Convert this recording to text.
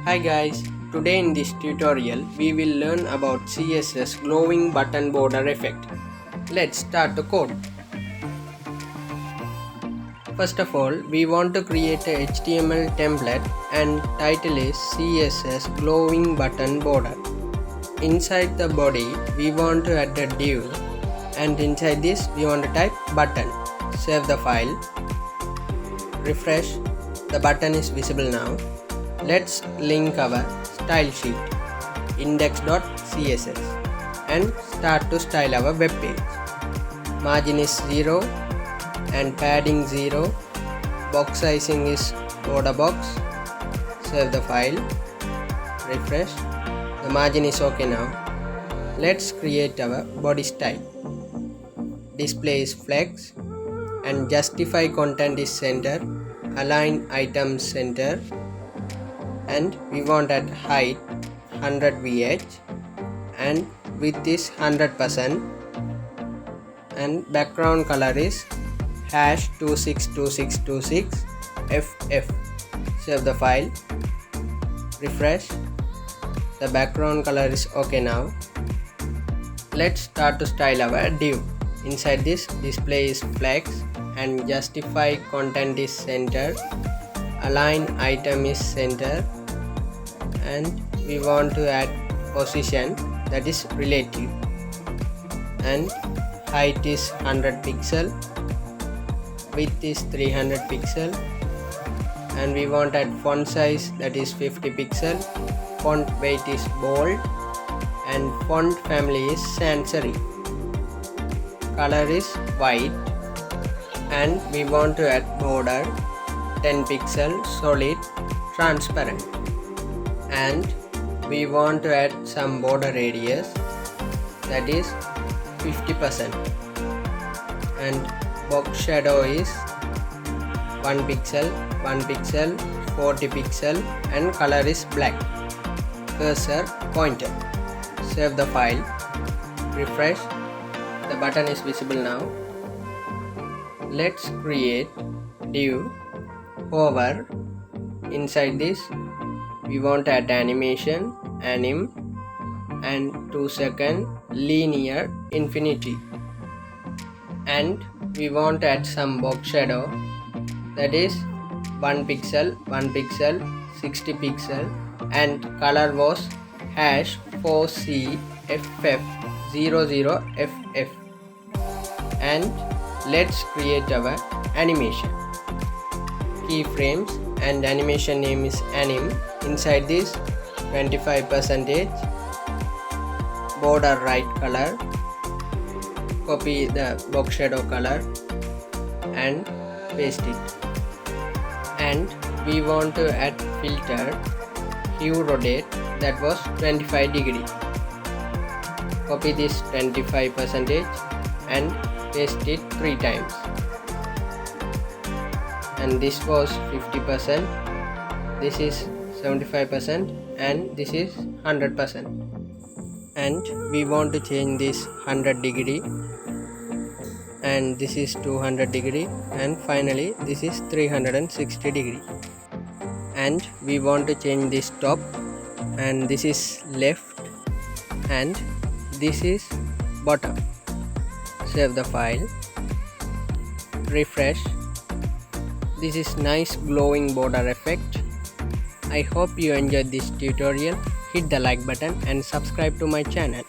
Hi guys, today in this tutorial we will learn about CSS glowing button border effect. Let's start the code. First of all, we want to create a HTML template and title is CSS glowing button border. Inside the body we want to add a div and inside this we want to type button. Save the file. Refresh. The button is visible now. Let's link our style sheet index.css and start to style our web page. Margin is 0 and padding 0. Box sizing is border box. Save the file. Refresh. The margin is okay now. Let's create our body style. Display is flex and justify content is center. Align items center. And we want at height 100 VH and width is 100% and background color is #262626 FF. Save the file. Refresh. The background color is okay now. Let's start to style our div. Inside this, display is flex and justify content is center. Align item is center. And we want to add position, that is relative, and height is 100 pixel, width is 300 pixel, and we want to add font size, that is 50 pixel, font weight is bold, and font family is sans serif, color is white, and we want to add border 10 pixel solid transparent. And we want to add some border radius, that is 50%, and box shadow is 1 pixel, 40 pixel, and color is black. Cursor pointer. Save the file. Refresh. The button is visible now. Let's create div hover. Inside this we want to add animation, anim, and 2-second linear infinity, and we want to add some box shadow, that is 1 pixel, 60 pixel, and color was #4CFF00FF. And let's create our animation. Keyframes and animation name is anim. Inside this 25% border right color, copy the box shadow color and paste it. And we want to add filter hue rotate, that was 25 degree. Copy this 25% and paste it 3 times. And this was 50%, this is 75%, and this is 100%. And we want to change this 100 degree, and this is 200 degree, and finally this is 360 degree. And we want to change this top, and this is left, and this is bottom. Save the file. Refresh. This is nice glowing border effect. I hope you enjoyed this tutorial. Hit the like button and subscribe to my channel.